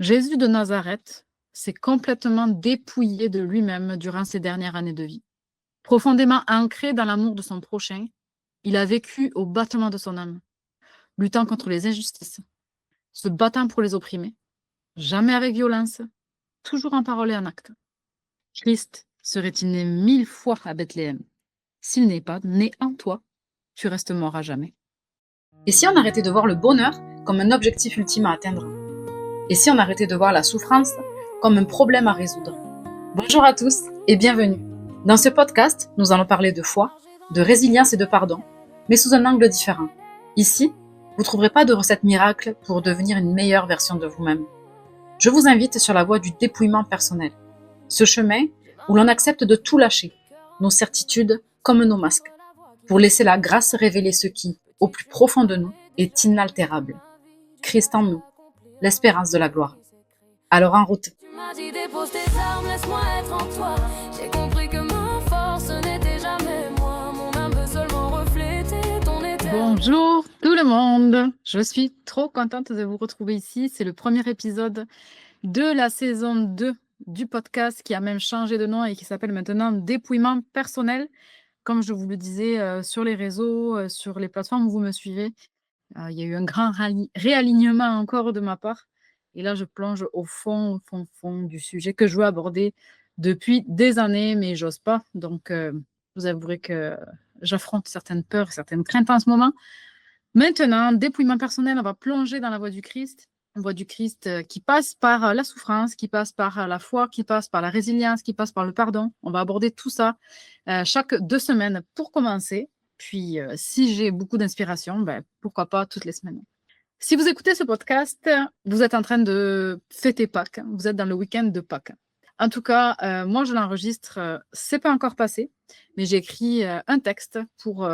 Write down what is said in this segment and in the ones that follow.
Jésus de Nazareth s'est complètement dépouillé de lui-même durant ses dernières années de vie. Profondément ancré dans l'amour de son prochain, il a vécu au battement de son âme, luttant contre les injustices, se battant pour les opprimés, jamais avec violence, toujours en parole et en acte. Christ serait-il né 1000 fois à Bethléem? S'il n'est pas né en toi, tu restes mort à jamais. Et si on arrêtait de voir le bonheur comme un objectif ultime à atteindre? Et si on arrêtait de voir la souffrance comme un problème à résoudre? Bonjour à tous et bienvenue. Dans ce podcast, nous allons parler de foi, de résilience et de pardon, mais sous un angle différent. Ici, vous ne trouverez pas de recette miracle pour devenir une meilleure version de vous-même. Je vous invite sur la voie du dépouillement personnel. Ce chemin où l'on accepte de tout lâcher, nos certitudes comme nos masques, pour laisser la grâce révéler ce qui, au plus profond de nous, est inaltérable. Christ en nous, l'espérance de la gloire. Alors en route. Tu m'as dit dépose tes armes, laisse-moi être en toi. J'ai compris que ma force n'était jamais moi. Mon âme peut seulement refléter ton éternité. Bonjour tout le monde. Je suis trop contente de vous retrouver ici. C'est le premier épisode de la saison 2 du podcast qui a même changé de nom et qui s'appelle maintenant Dépouillement personnel. Comme je vous le disais sur les réseaux, sur les plateformes où vous me suivez, il y a eu un grand réalignement encore de ma part. Et là, je plonge au fond du sujet que je veux aborder depuis des années, mais j'ose pas. Donc, vous avouerez que j'affronte certaines peurs, certaines craintes en ce moment. Maintenant, dépouillement personnel, on va plonger dans la voie du Christ. Une voie du Christ qui passe par la souffrance, qui passe par la foi, qui passe par la résilience, qui passe par le pardon. On va aborder tout ça chaque 2 semaines pour commencer. Puis, si j'ai beaucoup d'inspiration, pourquoi pas toutes les semaines. Si vous écoutez ce podcast, vous êtes en train de fêter Pâques. Vous êtes dans le week-end de Pâques. En tout cas, moi, je l'enregistre. C'est pas encore passé, mais j'ai écrit un texte pour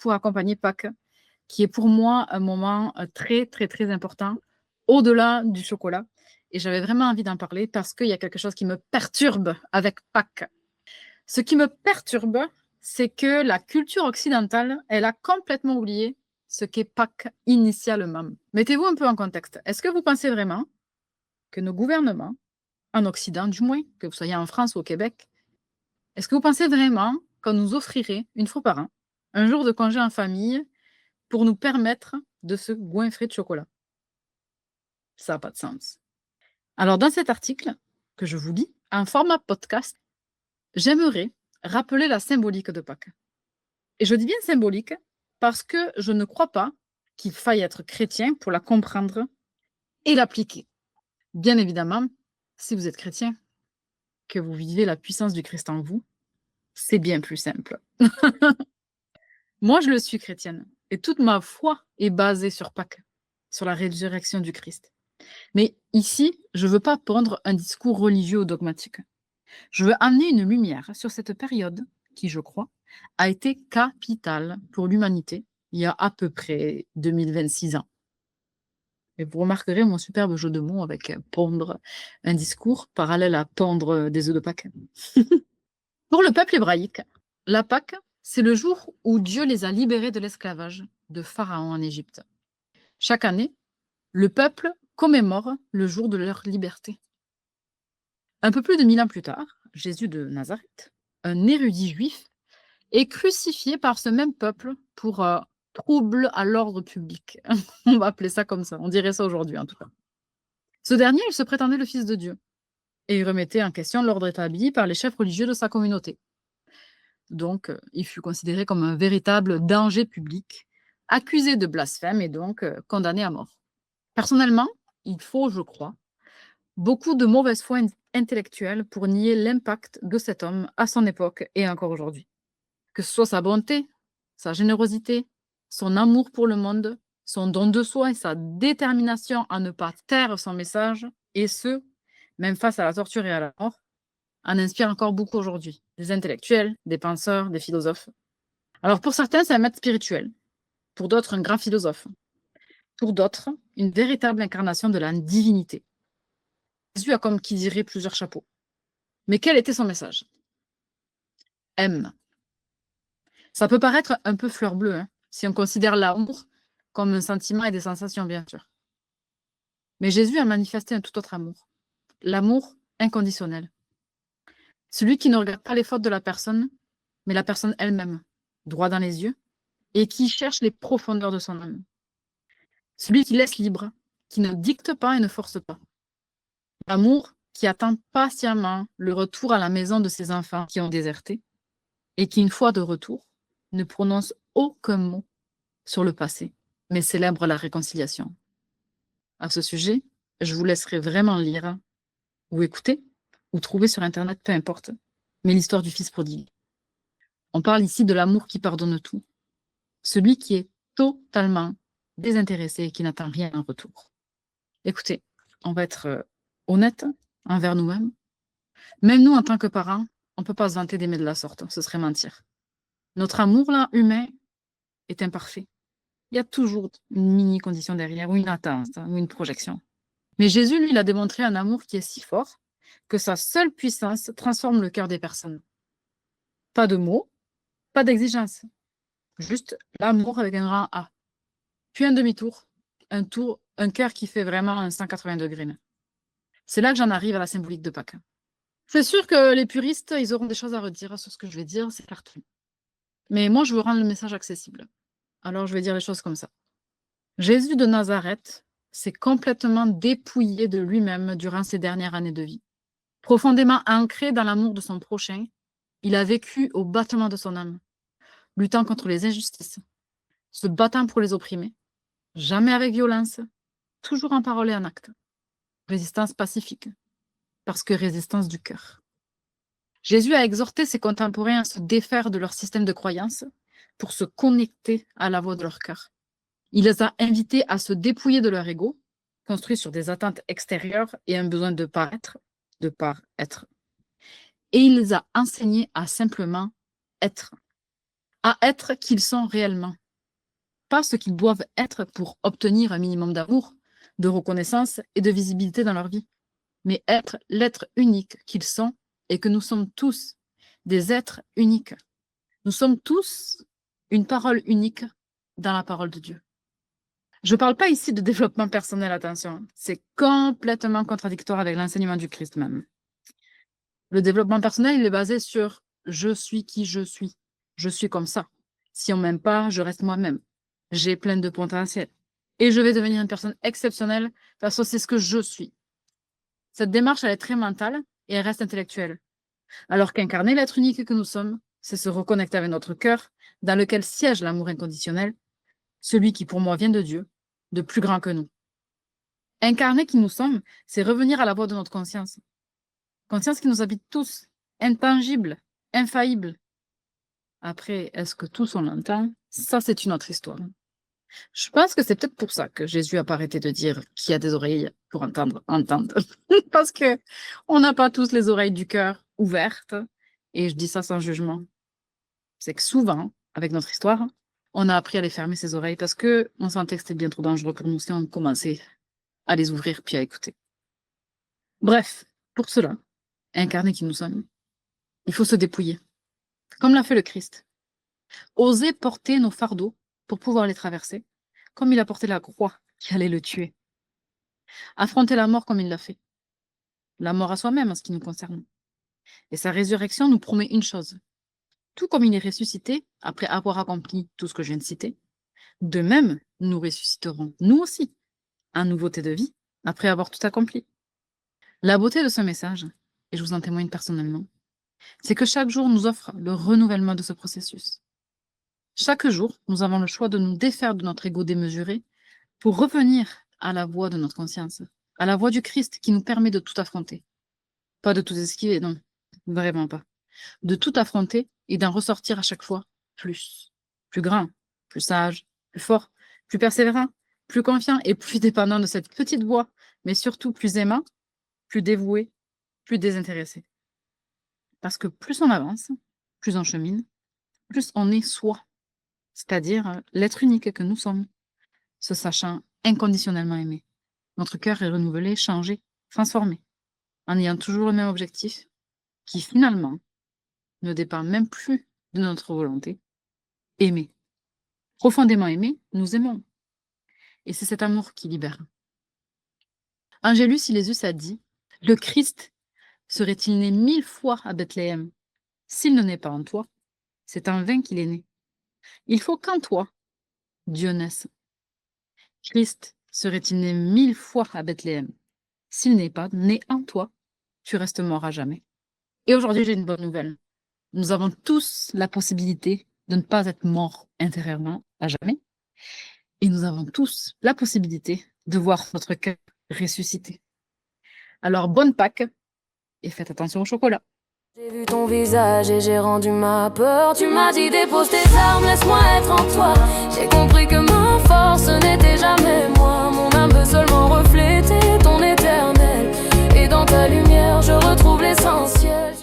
accompagner Pâques, qui est pour moi un moment très, très, très important, au-delà du chocolat. Et j'avais vraiment envie d'en parler parce qu'il y a quelque chose qui me perturbe avec Pâques. Ce qui me perturbe, c'est que la culture occidentale, elle a complètement oublié ce qu'est Pâques initialement. Mettez-vous un peu en contexte. Est-ce que vous pensez vraiment que nos gouvernements, en Occident du moins, que vous soyez en France ou au Québec, est-ce que vous pensez vraiment qu'on nous offrirait, une fois par an, un jour de congé en famille pour nous permettre de se goinfrer de chocolat? Ça n'a pas de sens. Alors, dans cet article que je vous lis, en format podcast, j'aimerais rappeler la symbolique de Pâques. Et je dis bien symbolique parce que je ne crois pas qu'il faille être chrétien pour la comprendre et l'appliquer. Bien évidemment, si vous êtes chrétien, que vous vivez la puissance du Christ en vous, c'est bien plus simple. Moi, je le suis chrétienne et toute ma foi est basée sur Pâques, sur la résurrection du Christ. Mais ici, je ne veux pas pondre un discours religieux ou dogmatique. Je veux amener une lumière sur cette période qui, je crois, a été capitale pour l'humanité il y a à peu près 2026 ans. Et vous remarquerez mon superbe jeu de mots avec pondre un discours parallèle à pondre des œufs de Pâques. Pour le peuple hébraïque, la Pâque, c'est le jour où Dieu les a libérés de l'esclavage de Pharaon en Égypte. Chaque année, le peuple commémore le jour de leur liberté. Un peu plus de 1000 ans plus tard, Jésus de Nazareth, un érudit juif, est crucifié par ce même peuple pour trouble à l'ordre public. On va appeler ça comme ça, on dirait ça aujourd'hui en tout cas. Ce dernier, il se prétendait le fils de Dieu et il remettait en question l'ordre établi par les chefs religieux de sa communauté. Donc, il fut considéré comme un véritable danger public, accusé de blasphème et donc condamné à mort. Personnellement, il faut, je crois, beaucoup de mauvaise foi intellectuelle pour nier l'impact de cet homme à son époque et encore aujourd'hui. Que ce soit sa bonté, sa générosité, son amour pour le monde, son don de soi et sa détermination à ne pas taire son message, et ce, même face à la torture et à la mort, en inspire encore beaucoup aujourd'hui. Des intellectuels, des penseurs, des philosophes. Alors pour certains, c'est un maître spirituel. Pour d'autres, un grand philosophe. Pour d'autres, une véritable incarnation de la divinité. Jésus a comme qui dirait plusieurs chapeaux. Mais quel était son message? Aime. Ça peut paraître un peu fleur bleue, si on considère l'amour comme un sentiment et des sensations, bien sûr. Mais Jésus a manifesté un tout autre amour, l'amour inconditionnel. Celui qui ne regarde pas les fautes de la personne, mais la personne elle-même, droit dans les yeux, et qui cherche les profondeurs de son âme. Celui qui laisse libre, qui ne dicte pas et ne force pas. L'amour qui attend patiemment le retour à la maison de ses enfants qui ont déserté, et qui, une fois de retour, ne prononce aucun mot sur le passé, mais célèbre la réconciliation. À ce sujet, je vous laisserai vraiment lire, ou écouter, ou trouver sur Internet, peu importe, mais l'histoire du fils prodigue. On parle ici de l'amour qui pardonne tout, celui qui est totalement désintéressé et qui n'attend rien en retour. Écoutez, on va être honnête envers nous-mêmes. Même nous, en tant que parents, on ne peut pas se vanter d'aimer de la sorte, ce serait mentir. Notre amour, là, humain, est imparfait. Il y a toujours une mini-condition derrière, ou une attente, ou une projection. Mais Jésus, lui, il a démontré un amour qui est si fort que sa seule puissance transforme le cœur des personnes. Pas de mots, pas d'exigence, juste l'amour avec un grand A. Puis un demi-tour, un cœur qui fait vraiment un 180 degrés. C'est là que j'en arrive à la symbolique de Pâques. C'est sûr que les puristes, ils auront des choses à redire sur ce que je vais dire, c'est certain. Mais moi, je veux rendre le message accessible. Alors, je vais dire les choses comme ça. Jésus de Nazareth s'est complètement dépouillé de lui-même durant ses dernières années de vie. Profondément ancré dans l'amour de son prochain, il a vécu au battement de son âme, luttant contre les injustices, se battant pour les opprimés, jamais avec violence, toujours en parole et en acte. Résistance pacifique, parce que résistance du cœur. Jésus a exhorté ses contemporains à se défaire de leur système de croyance pour se connecter à la voix de leur cœur. Il les a invités à se dépouiller de leur ego, construit sur des attentes extérieures et un besoin de paraître, de part-être. Et il les a enseignés à simplement être, à être qu'ils sont réellement, pas ce qu'ils doivent être pour obtenir un minimum d'amour, de reconnaissance et de visibilité dans leur vie, mais être l'être unique qu'ils sont et que nous sommes tous des êtres uniques. Nous sommes tous une parole unique dans la parole de Dieu. Je ne parle pas ici de développement personnel, attention, c'est complètement contradictoire avec l'enseignement du Christ même. Le développement personnel, il est basé sur « je suis qui je suis comme ça. Si on m'aime pas, je reste moi-même. J'ai plein de potentiel. Et je vais devenir une personne exceptionnelle parce que c'est ce que je suis. » Cette démarche, elle est très mentale et elle reste intellectuelle. Alors qu'incarner l'être unique que nous sommes, c'est se reconnecter avec notre cœur, dans lequel siège l'amour inconditionnel, celui qui pour moi vient de Dieu, de plus grand que nous. Incarner qui nous sommes, c'est revenir à la voix de notre conscience. Conscience qui nous habite tous, intangible, infaillible. Après, est-ce que tous on l'entend? Ça, c'est une autre histoire. Je pense que c'est peut-être pour ça que Jésus n'a pas arrêté de dire qui a des oreilles pour entendre, entende. Parce que on n'a pas tous les oreilles du cœur ouvertes. Et je dis ça sans jugement. C'est que souvent, avec notre histoire, on a appris à les fermer ses oreilles parce que on sentait que c'était bien trop dangereux pour nous si on commençait à les ouvrir puis à écouter. Bref, pour cela, incarner qui nous sommes, il faut se dépouiller, comme l'a fait le Christ. Oser porter nos fardeaux pour pouvoir les traverser, comme il a porté la croix qui allait le tuer. Affronter la mort comme il l'a fait. La mort à soi-même en ce qui nous concerne. Et sa résurrection nous promet une chose. Tout comme il est ressuscité après avoir accompli tout ce que je viens de citer, de même, nous ressusciterons, nous aussi, en nouveauté de vie, après avoir tout accompli. La beauté de ce message, et je vous en témoigne personnellement, c'est que chaque jour nous offre le renouvellement de ce processus. Chaque jour, nous avons le choix de nous défaire de notre ego démesuré pour revenir à la voix de notre conscience, à la voix du Christ qui nous permet de tout affronter. Pas de tout esquiver, non, vraiment pas. De tout affronter et d'en ressortir à chaque fois plus grand, plus sage, plus fort, plus persévérant, plus confiant et plus dépendant de cette petite voix, mais surtout plus aimant, plus dévoué, plus désintéressé. Parce que plus on avance, plus on chemine, plus on est soi, c'est-à-dire l'être unique que nous sommes, se sachant inconditionnellement aimé. Notre cœur est renouvelé, changé, transformé, en ayant toujours le même objectif, qui finalement ne dépend même plus de notre volonté. Aimer. Profondément aimer, nous aimons. Et c'est cet amour qui libère. Angélus Silesius a dit « Le Christ serait-il né 1000 fois à Bethléem? S'il ne naît pas en toi, c'est en vain qu'il est né. Il faut qu'en toi, Dieu naisse. Christ serait-il né 1000 fois à Bethléem? S'il n'est pas né en toi, tu restes mort à jamais. » Et aujourd'hui, j'ai une bonne nouvelle. Nous avons tous la possibilité de ne pas être morts intérieurement à jamais. Et nous avons tous la possibilité de voir notre cœur ressusciter. Alors, bonne Pâques et faites attention au chocolat. J'ai vu ton visage et j'ai rendu ma peur. Tu m'as dit dépose tes armes, laisse-moi être en toi. J'ai compris que ma force n'était jamais moi. Mon âme veut seulement refléter ton éternel. Et dans ta lumière, je retrouve l'essentiel.